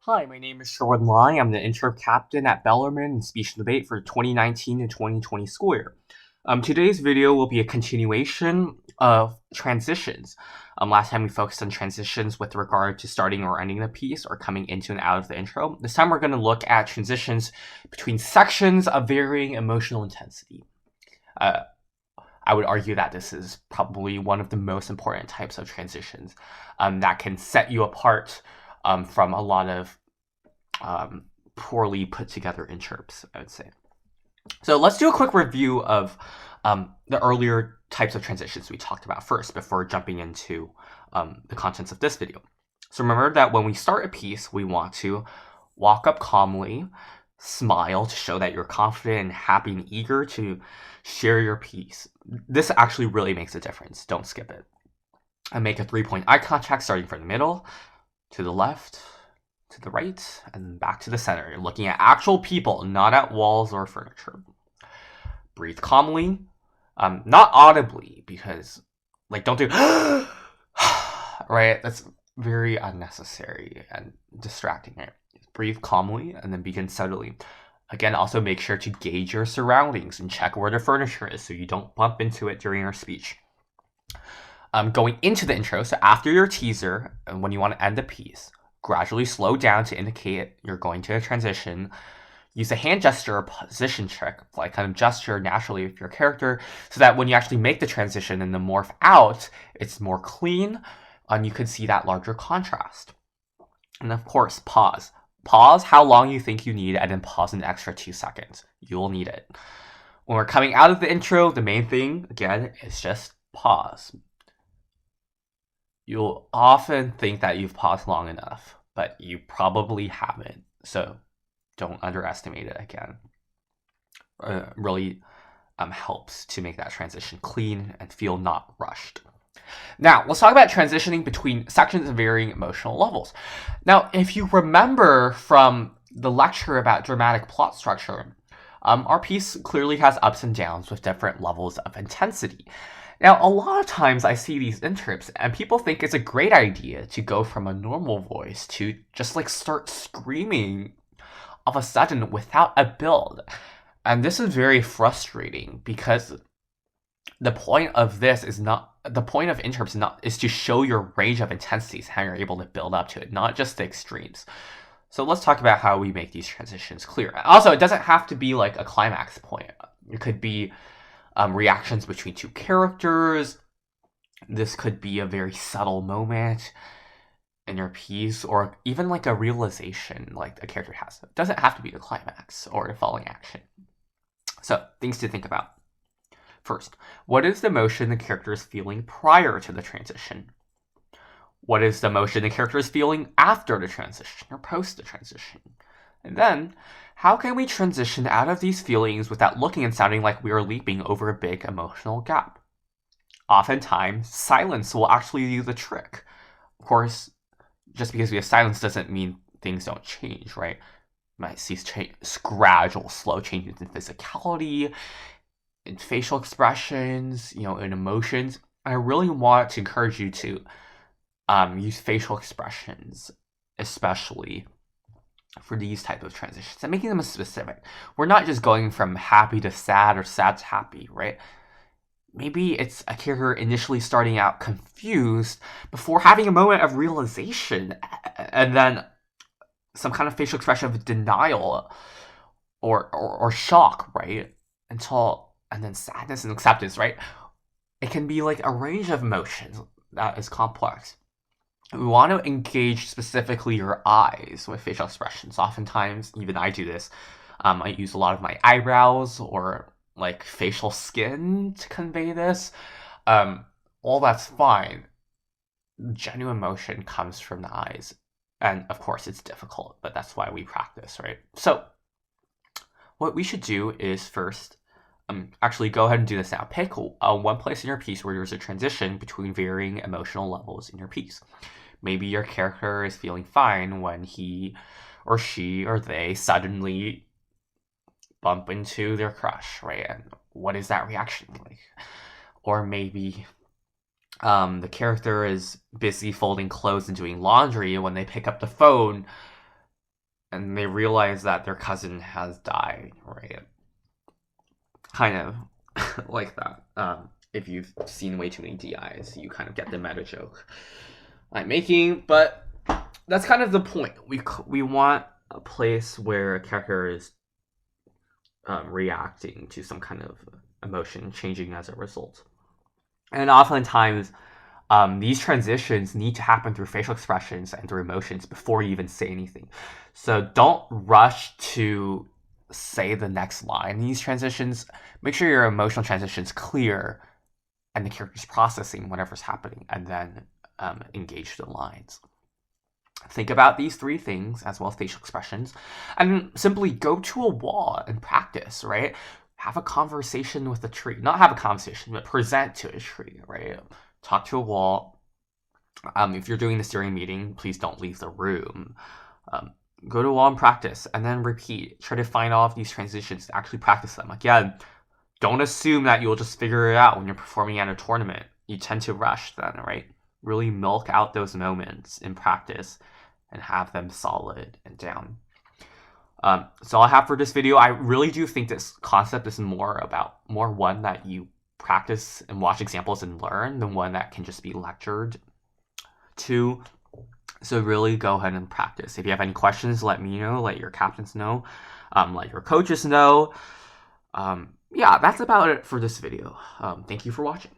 Hi, my name is Sherwood Lai. I'm the Interp captain at Bellarmine in Speech and Debate for 2019 to 2020 school year. Today's video will be a continuation of transitions. Last time we focused on transitions with regard to starting or ending the piece or coming into and out of the intro. This time we're going to look at transitions between sections of varying emotional intensity. Uh, I would argue that this is probably one of the most important types of transitions that can set you apart from a lot of poorly put together interps, I would say. So let's do a quick review of the earlier types of transitions we talked about first before jumping into the contents of this video. So remember that when we start a piece, we want to walk up calmly, smile to show that you're confident and happy and eager to share your piece. This actually really makes a difference. Don't skip it. And make a 3-point eye contact starting from the middle, to the left, to the right, and back to the center. You're looking at actual people, not at walls or furniture. Breathe calmly, not audibly, because, don't do, right? That's very unnecessary and distracting, right? Breathe calmly, and then begin steadily. Again, also make sure to gauge your surroundings and check where the furniture is so you don't bump into it during your speech. Going into the intro, so after your teaser, and when you want to end the piece, gradually slow down to indicate you're going to a transition. Use a hand gesture or position trick, like kind of gesture naturally with your character, so that when you actually make the transition and the morph out, it's more clean, and you can see that larger contrast. And of course, pause. Pause how long you think you need, and then pause an extra 2 seconds. You'll need it. When we're coming out of the intro, the main thing, again, is just pause. You'll often think that you've paused long enough, but you probably haven't. So don't underestimate it again. Really helps to make that transition clean and feel not rushed. Now, let's talk about transitioning between sections of varying emotional levels. Now, if you remember from the lecture about dramatic plot structure, our piece clearly has ups and downs with different levels of intensity. Now, a lot of times I see these interps and people think it's a great idea to go from a normal voice to just start screaming all of a sudden without a build. And this is very frustrating because the point of interps is to show your range of intensities, how you're able to build up to it, not just the extremes. So let's talk about how we make these transitions clear. Also, it doesn't have to be like a climax point. It could be reactions between two characters. This could be a very subtle moment in your piece, or even like a realization like a character has. It doesn't have to be the climax or the following action. So, things to think about. First, what is the emotion the character is feeling prior to the transition? What is the emotion the character is feeling after the transition or post the transition? And then, how can we transition out of these feelings without looking and sounding like we are leaping over a big emotional gap? Oftentimes, silence will actually do the trick. Of course, just because we have silence doesn't mean things don't change, right? You might see gradual, slow changes in physicality, in facial expressions, in emotions. I really want to encourage you to use facial expressions, especially for these type of transitions, and making them specific. We're not just going from happy to sad or sad to happy, right? Maybe it's a character initially starting out confused before having a moment of realization, and then some kind of facial expression of denial or shock, right? And then sadness and acceptance, right? It can be like a range of emotions that is complex. We want to engage specifically your eyes with facial expressions. Oftentimes, even I do this. I use a lot of my eyebrows or facial skin to convey this. All that's fine. Genuine emotion comes from the eyes. And of course, it's difficult, but that's why we practice, right? So, what we should do is first, actually go ahead and do this now. Pick one place in your piece where there's a transition between varying emotional levels in your piece. Maybe your character is feeling fine when he or she or they suddenly bump into their crush, right? And what is that reaction like? Or maybe the character is busy folding clothes and doing laundry, and when they pick up the phone, and they realize that their cousin has died, right? Kind of like that. If you've seen way too many DIs, you kind of get the meta joke I'm making, but that's kind of the point. We want a place where a character is reacting to some kind of emotion changing as a result. And oftentimes, these transitions need to happen through facial expressions and through emotions before you even say anything. So don't rush to say the next line in these transitions. Make sure your emotional transition is clear and the character's processing whatever's happening, and then engage the lines. Think about these three things as well as facial expressions, and simply go to a wall and practice, right? Have a conversation with a tree. Not have a conversation, but present to a tree, right? Talk to a wall. If you're doing this during a meeting, please don't leave the room. Go to a wall and practice, and then repeat. Try to find all of these transitions, actually practice them. Again, don't assume that you'll just figure it out when you're performing at a tournament. You tend to rush then, right? Really milk out those moments in practice and have them solid and down. So all I have for this video. I really do think this concept is more one that you practice and watch examples and learn than one that can just be lectured to. So really go ahead and practice. If you have any questions, let me know, let your captains know, let your coaches know. Yeah, that's about it for this video. Thank you for watching.